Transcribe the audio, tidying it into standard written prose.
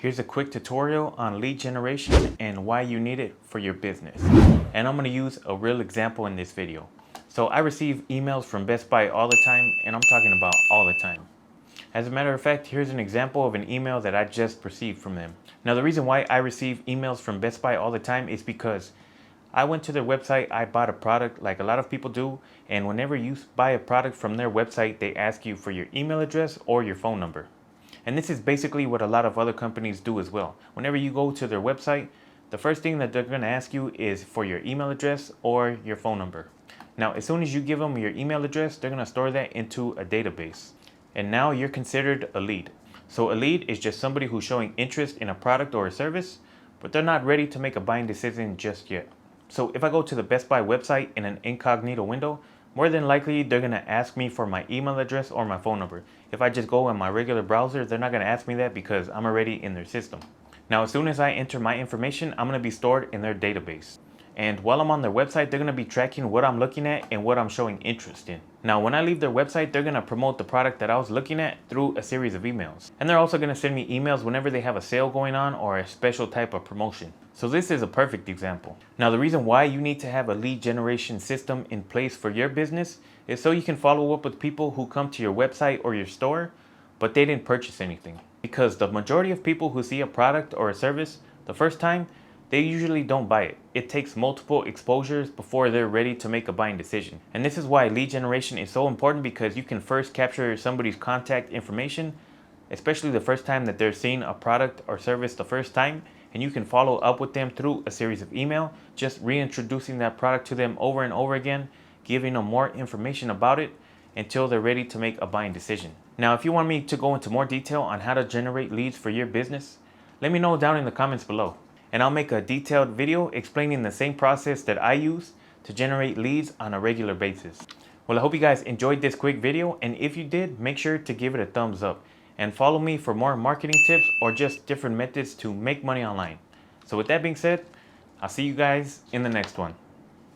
Here's a quick tutorial on lead generation and why you need it for your business. And I'm going to use a real example in this video. So I receive emails from Best Buy all the time, and I'm talking about all the time. As a matter of fact, here's an example of an email that I just received from them. Now the reason why I receive emails from Best Buy all the time is because I went to their website, I bought a product like a lot of people do, and whenever you buy a product from their website, they ask you for your email address or your phone number. And this is basically what a lot of other companies do as well. Whenever you go to their website, the first thing that they're going to ask you is for your email address or your phone number. Now, as soon as you give them your email address, they're going to store that into a database. And now you're considered a lead. So a lead is just somebody who's showing interest in a product or a service, but they're not ready to make a buying decision just yet. So if I go to the Best Buy website in an incognito window, more than likely they're going to ask me for my email address or my phone number. If I just go in my regular browser, they're not going to ask me that because I'm already in their system. Now, as soon as I enter my information, I'm going to be stored in their database. And while I'm on their website, they're going to be tracking what I'm looking at and what I'm showing interest in. Now, when I leave their website, they're going to promote the product that I was looking at through a series of emails. And they're also going to send me emails whenever they have a sale going on or a special type of promotion. So this is a perfect example. Now, the reason why you need to have a lead generation system in place for your business is so you can follow up with people who come to your website or your store, but they didn't purchase anything. Because the majority of people who see a product or a service the first time, they usually don't buy it. It takes multiple exposures before they're ready to make a buying decision. And this is why lead generation is so important, because you can first capture somebody's contact information, especially the first time that they're seeing a product or service the first time, and you can follow up with them through a series of email, just reintroducing that product to them over and over again, giving them more information about it until they're ready to make a buying decision. Now, if you want me to go into more detail on how to generate leads for your business, let me know down in the comments below. And I'll make a detailed video explaining the same process that I use to generate leads on a regular basis. Well, I hope you guys enjoyed this quick video, and if you did, make sure to give it a thumbs up and follow me for more marketing tips or just different methods to make money online. So with that being said, I'll see you guys in the next one.